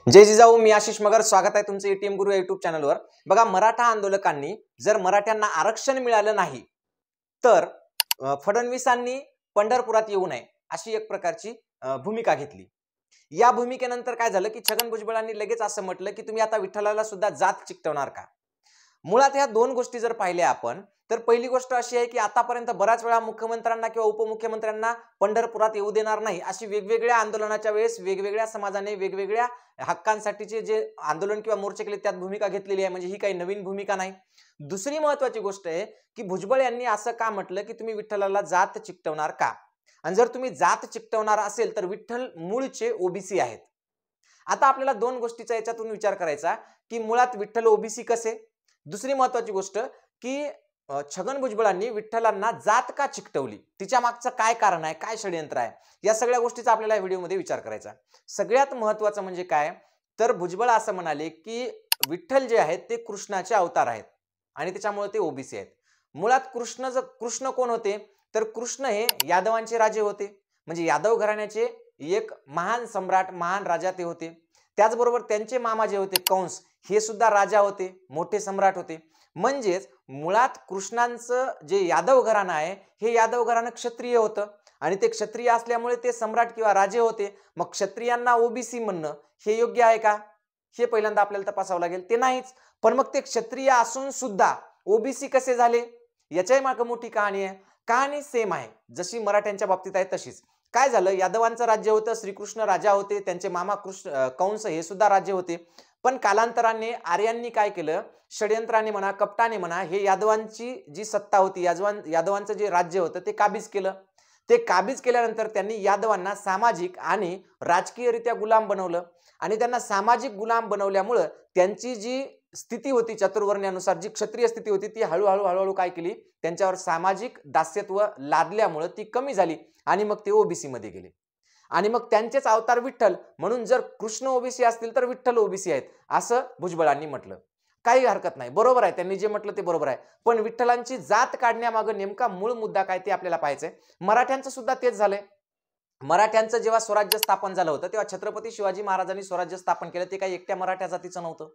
जय जिजाऊ, मी आशिष मगर. स्वागत आहे तुमचं एटीएम गुरु युट्यूब चॅनलवर. बघा, मराठा आंदोलकांनी जर मराठ्यांना आरक्षण मिळालं नाही तर फडणवीसांनी पंढरपुरात येऊ नये अशी एक प्रकारची भूमिका घेतली. या भूमिकेनंतर काय झालं की छगन भुजबळांनी लगेच असं म्हटलं की तुम्ही आता विठ्ठलाला सुद्धा जात चिकटवणार का. मुळात ह्या दोन गोष्टी जर पाहिल्या आपण तर पहिली गोष्ट अशी आहे की आतापर्यंत बऱ्याच वेळा मुख्यमंत्र्यांना किंवा उपमुख्यमंत्र्यांना पंढरपुरात येऊ देणार नाही अशी वेगवेगळ्या आंदोलनाच्या वेळेस वेगवेगळ्या समाजाने वेगवेगळ्या हक्कांसाठीचे जे आंदोलन किंवा मोर्चे केले त्यात भूमिका घेतलेली आहे. म्हणजे ही काही नवीन भूमिका नाही. दुसरी महत्वाची गोष्ट आहे की भुजबळ यांनी असं का म्हटलं की तुम्ही विठ्ठलाला जात चिकटवणार का. आणि जर तुम्ही जात चिकटवणार असेल तर विठ्ठल मूळचे ओबीसी आहेत. आता आपल्याला दोन गोष्टीचा याच्यातून विचार करायचा की मुळात विठ्ठल ओबीसी कसे. दुसरी महत्वाची गोष्ट की छगन भुजबळांनी विठ्ठलांना जात का चिकटवली, तिच्या मागचं काय कारण आहे, काय षडयंत्र आहे, या सगळ्या गोष्टीचा आपल्याला या व्हिडिओमध्ये विचार करायचा. सगळ्यात महत्वाचं म्हणजे काय तर भुजबळ असं म्हणाले की विठ्ठल जे आहेत ते कृष्णाचे अवतार आहेत आणि त्याच्यामुळे ते ओबीसी आहेत. मुळात कृष्ण कोण होते तर कृष्ण हे यादवांचे राजे होते. म्हणजे यादव घराण्याचे एक महान सम्राट, महान राजा ते होते. त्याचबरोबर त्यांचे मामा जे होते कंस हे सुद्धा राजा होते, मोठे सम्राट होते. म्हणजेच मुळात कृष्णांचं जे यादव घराणं आहे हे यादव घराणं क्षत्रिय होतं आणि ते क्षत्रिय असल्यामुळे ते सम्राट किंवा राजे होते. मग क्षत्रियांना ओबीसी म्हणणं हे योग्य आहे का, हे पहिल्यांदा आपल्याला तपासावं लागेल. ते नाहीच. पण मग ते क्षत्रिय असून सुद्धा ओबीसी कसे झाले याच्याही मागे मोठी कहाणी आहे. कहाणी सेम आहे, जशी मराठ्यांच्या बाबतीत आहे तशीच. काय झालं, यादवांचं राज्य होतं, श्रीकृष्ण राजा होते, त्यांचे मामा कंस हे सुद्धा राज्य होते. पण कालांतराने आर्यांनी काय केलं, षडयंत्राने म्हणा कपटाने म्हणा, हे यादवांची जी सत्ता होती, यादवांचं जे राज्य होतं ते काबीज केलं. ते काबीज केल्यानंतर त्यांनी यादवांना सामाजिक आणि राजकीयरित्या गुलाम बनवलं आणि त्यांना सामाजिक गुलाम बनवल्यामुळं त्यांची जी स्थिती होती चातुर्वर्ण्यानुसार, जी क्षत्रिय स्थिती होती ती हळूहळू काय केली, त्यांच्यावर सामाजिक दास्यत्व लादल्यामुळं ती कमी झाली आणि मग ते ओबीसी मध्ये गेले. आणि मग त्यांचेच अवतार विठ्ठल म्हणून जर कृष्ण ओबीसी असतील तर विठ्ठल ओबीसी आहेत असं भुजबळांनी म्हटलं. काही हरकत नाही, बरोबर आहे, त्यांनी जे म्हटलं ते बरोबर आहे. पण विठ्ठलांची जात काढण्यामागं नेमका मूळ मुद्दा काय ते आपल्याला पाहायचंय. मराठ्यांचं सुद्धा तेच झालंय. मराठ्यांचं जेव्हा स्वराज्य स्थापन झालं होतं तेव्हा छत्रपती शिवाजी महाराजांनी स्वराज्य स्थापन केलं. ते काही एकट्या मराठा जातीचं नव्हतं.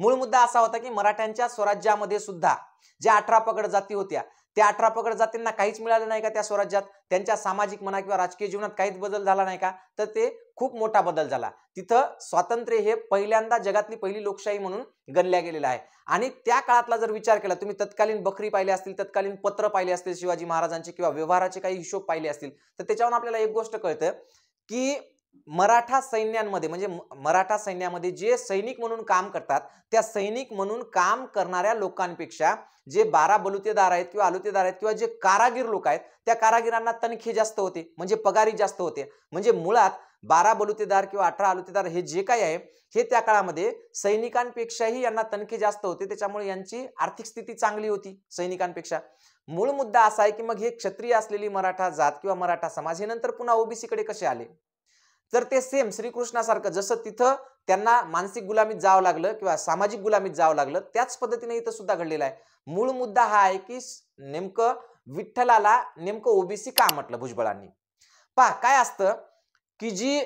मूळ मुद्दा असा होता की मराठ्यांच्या स्वराज्यामध्ये सुद्धा ज्या 18 पगड जाती होत्या त्या 18 पगड जातींना काहीच मिळालं नाही का त्या स्वराज्यात. त्यांच्या सामाजिक म्हणा किंवा राजकीय जीवनात काहीच बदल झाला नाही का, तर ते खूप मोठा बदल झाला. तिथं स्वातंत्र्य हे पहिल्यांदा जगातली पहिली लोकशाही म्हणून गणल्या गेलेलं आहे. आणि त्या काळातला जर विचार केला, तुम्ही तत्कालीन बकरी पाहिले असतील, तत्कालीन पत्र पाहिले असतील शिवाजी महाराजांचे किंवा व्यवहाराचे काही हिशोब पाहिले असतील, तर त्याच्यावरून आपल्याला एक गोष्ट कळतं की मराठा सैन्यांमध्ये म्हणजे मराठा सैन्यामध्ये जे सैनिक म्हणून काम करतात त्या सैनिक म्हणून काम करणाऱ्या लोकांपेक्षा जे 12 बलुतेदार आहेत किंवा आलुतेदार आहेत किंवा जे कारागीर लोक आहेत त्या कारागिरांना तनखे जास्त होते, म्हणजे पगारी जास्त होते. म्हणजे मुळात 12 बलुतेदार किंवा 18 आलुतेदार हे जे काही आहे हे त्या काळामध्ये सैनिकांपेक्षाही यांना तनखे जास्त होते. त्याच्यामुळे यांची आर्थिक स्थिती चांगली होती सैनिकांपेक्षा. मूळ मुद्दा असा आहे की मग हे क्षत्रिय असलेली मराठा जात किंवा मराठा समाज हे नंतर पुन्हा ओबीसी कडे कसे आले. तर ते सेम श्रीकृष्णासारखं जसं तिथं त्यांना मानसिक गुलामीत जावं लागलं किंवा सामाजिक गुलामीत जावं लागलं त्याच पद्धतीने इथं सुद्धा घडलेला आहे. मूळ मुद्दा हा आहे की नेमकं विठ्ठलाला नेमकं ओबीसी का म्हटलं भुजबळांनी. पहा काय असतं की जी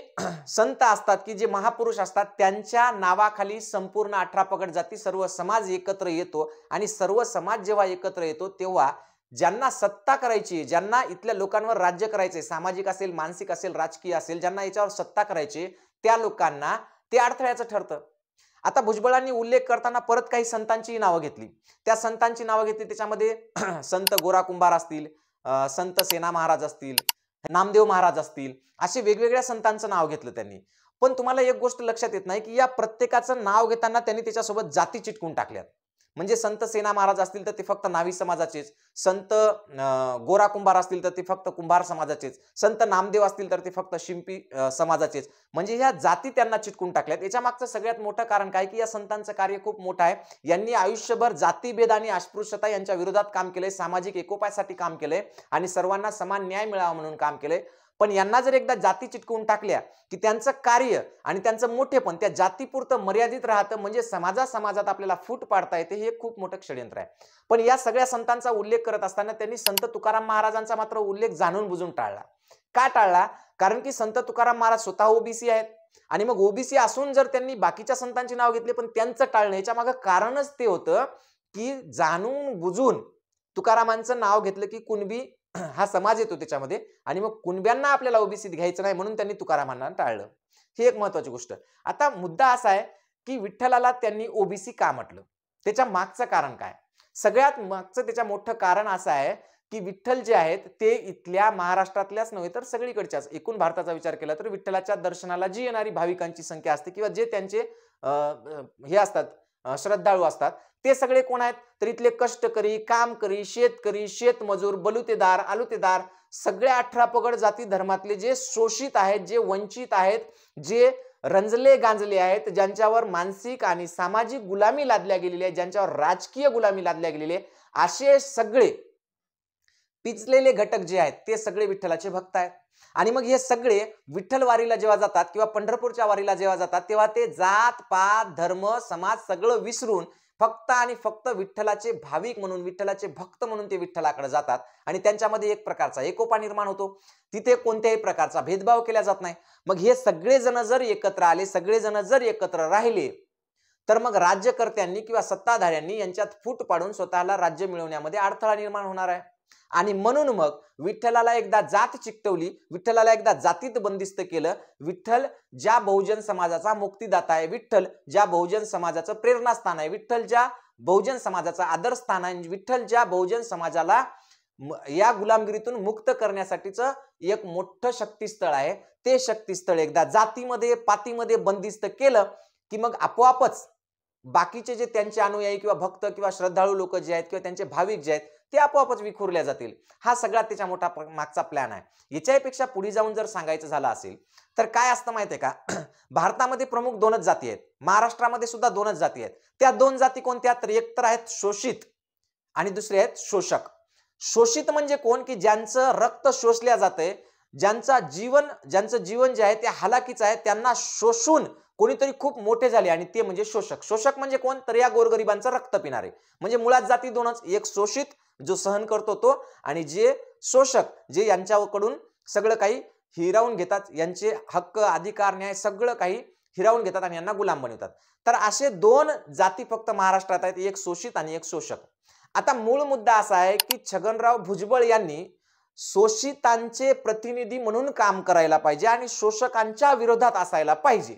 संत असतात की जे महापुरुष असतात त्यांच्या नावाखाली संपूर्ण 18 पगड जाती सर्व समाज एकत्र येतो आणि सर्व समाज जेव्हा एकत्र येतो तेव्हा ज्यांना सत्ता करायची, ज्यांना इथल्या लोकांवर राज्य करायचे, सामाजिक असेल, मानसिक असेल, राजकीय असेल, ज्यांना याच्यावर सत्ता करायची त्या लोकांना ते अडथळ्याचं ठरतं. आता भुजबळांनी उल्लेख करताना परत काही संतांची नावं घेतली. त्या संतांची नावं घेतली त्याच्यामध्ये संत गोरा कुंभार असतील, संत सेना महाराज असतील, नामदेव महाराज असतील, असे वेगवेगळ्या संतांचं नाव घेतलं त्यांनी. पण तुम्हाला एक गोष्ट लक्षात येत नाही की या प्रत्येकाचं नाव घेताना त्यांनी त्याच्यासोबत जाती चिटकून टाकल्यात. म्हणजे संत सेना महाराज असतील तर ते फक्त नावी समाजाचेच, संत गोरा कुंभार असतील तर ते फक्त कुंभार समाजाचेच, संत नामदेव असतील तर ते फक्त शिंपी समाजाचेच. म्हणजे ह्या जाती त्यांना चिटकून टाकल्यात. याच्या मागचं सगळ्यात मोठं कारण काय की या संतांचं कार्य खूप मोठं आहे. यांनी आयुष्यभर जातीभेद आणि अस्पृश्यता यांच्या विरोधात काम केलंय, सामाजिक एकोप्यासाठी काम केलंय आणि सर्वांना समान न्याय मिळावा म्हणून काम केलंय. पण यांना जर एकदा जाती चिटकवून टाकल्या की त्यांचं कार्य आणि त्यांचं मोठेपण त्या जातीपुरतं मर्यादित राहतं. म्हणजे समाजात आपल्याला फूट पाडता येते. हे खूप मोठं षडयंत्र आहे. पण या सगळ्या संतांचा उल्लेख करत असताना त्यांनी संत तुकाराम महाराजांचा मात्र उल्लेख जाणून बुजून टाळला. का टाळला? कारण की संत तुकाराम महाराज स्वतः ओबीसी आहेत आणि मग ओबीसी असून जर त्यांनी बाकीच्या संतांची नाव घेतली पण त्यांचं टाळणं, याच्या मागे कारणच ते होतं की जाणून बुजून तुकारामांचं नाव घेतलं की कुणबी हा समाज येतो त्याच्यामध्ये, आणि मग कुणब्यांना आपल्याला ओबीसीत घ्यायचं नाही म्हणून त्यांनी तुकारामांना टाळलं. ही एक महत्वाची गोष्ट. आता मुद्दा असा आहे की विठ्ठलाला त्यांनी ओबीसी का म्हटलं, त्याच्या मागचं कारण काय? सगळ्यात मागचं त्याच्या मोठं कारण असं आहे की विठ्ठल जे आहेत ते इथल्या महाराष्ट्रातल्याच नव्हे तर सगळीकडच्याच, एकूण भारताचा विचार केला तर विठ्ठलाच्या दर्शनाला जी येणारी भाविकांची संख्या असते किंवा जे त्यांचे हे असतात श्रद्धाळू असतात, ते सगळे कोण आहेत? तर इथले कष्टकरी, कामकरी, शेतकरी, शेतमजूर, बलुतेदार, आलुतेदार, सगळ्या 18 पगड जाती धर्मातले जे शोषित आहेत, जे वंचित आहेत, जे रंजले गांजले आहेत, ज्यांच्यावर मानसिक आणि सामाजिक गुलामी लादल्या गेलेली आहे, ज्यांच्यावर राजकीय गुलामी लादल्या गेलेली आहे, असे सगळे पिचलेले घटक जे आहेत ते सगळे विठ्ठलाचे भक्त आहेत. आणि मग हे सगळे विठ्ठल वारीला जेव्हा जातात किंवा पंढरपूरच्या वारीला जेव्हा जातात तेव्हा ते जात पात धर्म समाज सगळं विसरून फक्त आणि फक्त विठ्ठलाचे भाविक म्हणून, विठ्ठलाचे भक्त म्हणून ते विठ्ठलाकडे जातात आणि त्यांच्यामध्ये एक प्रकारचा एकोपा निर्माण होतो. तिथे कोणत्याही प्रकारचा भेदभाव केला जात नाही. मग हे सगळेजण जर एकत्र आले, सगळेजण जर एकत्र राहिले, तर मग राज्यकर्त्यांनी किंवा सत्ताधाऱ्यांनी यांच्यात फूट पाडून स्वतःला राज्य मिळवण्यामध्ये अडथळा निर्माण होणार आहे. आणि म्हणून मग विठ्ठलाला एकदा जात चिकटवली, विठ्ठलाला एकदा जातीत बंदिस्त केलं. विठ्ठल ज्या बहुजन समाजाचा मुक्तिदाता आहे, विठ्ठल ज्या बहुजन समाजाचं प्रेरणास्थान आहे, विठ्ठल ज्या बहुजन समाजाचा आदर्शस्थान आहे, विठ्ठल ज्या बहुजन समाजाला या गुलामगिरीतून मुक्त करण्यासाठीचं एक मोठं शक्तीस्थळ आहे, ते शक्तीस्थळ एकदा जातीमध्ये पातीमध्ये बंदिस्त केलं की मग आपोआपच बाकीचे जे त्यांचे अनुयायी किंवा भक्त किंवा श्रद्धाळू लोक जे आहेत किंवा त्यांचे भाविक जे आहेत ते आपोआपच विखुरल्या जातील. हा सगळा त्याच्या मोठा मागचा प्लॅन आहे. याच्यापेक्षा पुढे जाऊन जर सांगायचं झालं असेल तर काय असतं माहितीये का, भारतामध्ये प्रमुख 2च जाती आहेत, महाराष्ट्रामध्ये सुद्धा 2च जाती आहेत. त्या 2 जाती कोणत्या? तर एक तर आहेत शोषित आणि दुसरे आहेत शोषक. शोषित म्हणजे कोण? की ज्यांचं रक्त शोषल्या जातंय, ज्यांचं जीवन जे आहे ते हालाकीचं आहे, त्यांना शोषून कोणीतरी खूप मोठे झाले आणि ते म्हणजे शोषक. शोषक म्हणजे कोण? तर या गोरगरिबांचं रक्त पिणारे. म्हणजे मुळात जाती 2च, एक शोषित जो सहन करतो तो, आणि जे शोषक जे यांच्याकडून सगळं काही हिरावून घेतात, यांचे हक्क अधिकार न्याय सगळं काही हिरावून घेतात आणि यांना गुलाम बनवतात. तर असे 2 जाती फक्त महाराष्ट्रात आहेत, एक शोषित आणि एक शोषक. आता मूळ मुद्दा असा आहे की छगनराव भुजबळ यांनी शोषितांचे प्रतिनिधी म्हणून काम करायला पाहिजे आणि शोषकांच्या विरोधात असायला पाहिजे.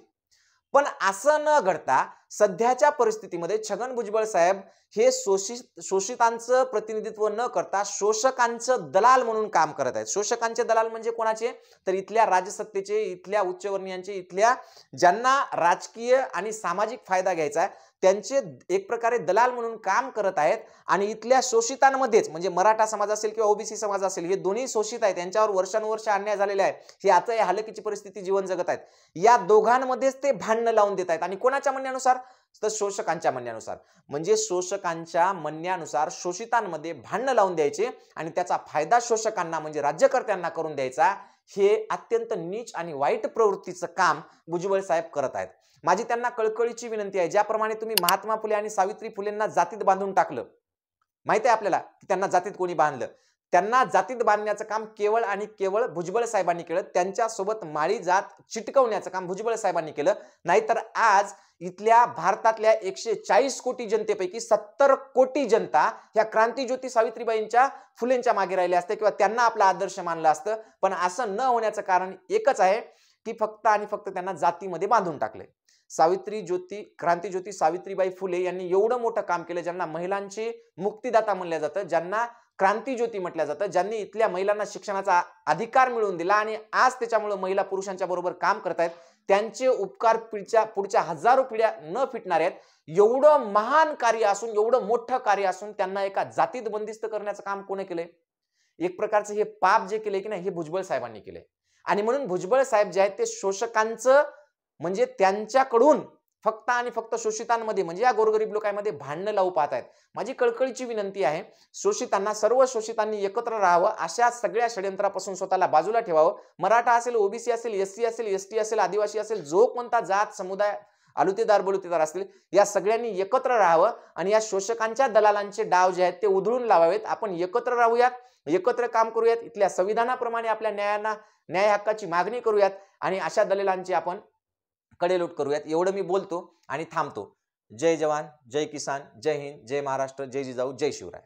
पण असं न घडता सध्याच्या परिस्थितीमध्ये छगन भुजबळ साहेब हे शोषितांचं प्रतिनिधित्व न करता शोषकांचं दलाल म्हणून काम करत आहेत. शोषकांचे दलाल म्हणजे कोणाचे? तर इथल्या राजसत्तेचे, इथल्या उच्चवर्णीयांचे, इथल्या ज्यांना राजकीय आणि सामाजिक फायदा घ्यायचा आहे त्यांचे एक प्रकारे दलाल म्हणून काम करत आहेत. आणि इथल्या शोषितांमध्येच म्हणजे मराठा समाज असेल किंवा ओबीसी समाज असेल, हे दोन्ही शोषित आहेत, त्यांच्यावर वर्षानुवर्ष अन्याय झालेले आहे, हे आता या हालकीची परिस्थिती जीवन जगत आहेत. या दोघांमध्येच ते भांडण लावून देत आहेत. आणि कोणाच्या म्हणण्यानुसार? तर शोषकांच्या म्हणण्यानुसार. म्हणजे शोषकांच्या म्हणण्यानुसार शोषितांमध्ये भांडण लावून द्यायचे आणि त्याचा फायदा शोषकांना म्हणजे राज्यकर्त्यांना करून द्यायचा. हे अत्यंत नीच आणि वाईट प्रवृत्तीचं काम भुजबळ साहेब करत आहेत. माझी त्यांना कळकळीची विनंती आहे, ज्याप्रमाणे तुम्ही महात्मा फुले आणि सावित्री फुलेंना जातीत बांधून टाकलं, माहिती आहे आपल्याला की त्यांना जातीत कोणी बांधलं, त्यांना जातीत बांधण्याचं काम केवळ आणि केवळ भुजबळ साहेबांनी केलं. त्यांच्यासोबत माळी जात चिटकवण्याचं काम भुजबळ साहेबांनी केलं. नाहीतर आज इथल्या भारतातल्या 140 कोटी जनतेपैकी 70 कोटी जनता ह्या क्रांतीज्योती सावित्रीबाईंच्या फुलेंच्या मागे राहिले असते किंवा त्यांना आपला आदर्श मानलं असतं. पण असं न होण्याचं कारण एकच आहे की फक्त आणि फक्त त्यांना जातीमध्ये बांधून टाकले. क्रांतीज्योती सावित्रीबाई फुले यांनी एवढं मोठं काम केलं, ज्यांना महिलांचे मुक्तिदाता म्हणलं जातं, ज्यांना क्रांतीज्योती म्हटलं जातं, ज्यांनी इथल्या महिलांना शिक्षणाचा अधिकार मिळवून दिला आणि आज त्याच्यामुळे महिला पुरुषांच्या बरोबर काम करतायत. त्यांचे उपकार पुढच्या हजारो पिढ्या न फिटणार आहेत. एवढं महान कार्य असून, एवढं मोठं कार्य असून त्यांना एका जातीत बंदिस्त करण्याचं काम कोणी केलंय? एक प्रकारचं हे पाप जे केलंय की नाही, हे भुजबळ साहेबांनी केलंय. आणि म्हणून भुजबळ साहेब जे आहेत ते शोषकांचं म्हणजे त्यांच्याकडून फक्त आणि फक्त शोषितांमध्ये म्हणजे या गोरगरीब लोकांमध्ये भांडणं लावू पाहत आहेत. माझी कळकळीची विनंती आहे, शोषितांना, सर्व शोषितांनी एकत्र राहावं, अशा सगळ्या षडयंत्रापासून स्वतःला बाजूला ठेवावं. मराठा असेल, ओबीसी असेल, एससी असेल, एसटी असेल, आदिवासी असेल, जो कोणता जात समुदाय आलुतेदार बलुतेदार असतील, या सगळ्यांनी एकत्र राहावं आणि या शोषकांच्या दलालांचे डाव जे आहेत ते उधळून लावावेत. आपण एकत्र राहूयात, एकत्र काम करूयात, इथल्या संविधानाप्रमाणे आपल्या न्याय हक्काची मागणी करूयात आणि अशा दलालांची आपण कडेलोट करूयात एवढं मी बोलतो आणि थांबतो. जय जवान, जय किसान, जय हिंद, जय महाराष्ट्र, जय जिजाऊ, जय शिवराय.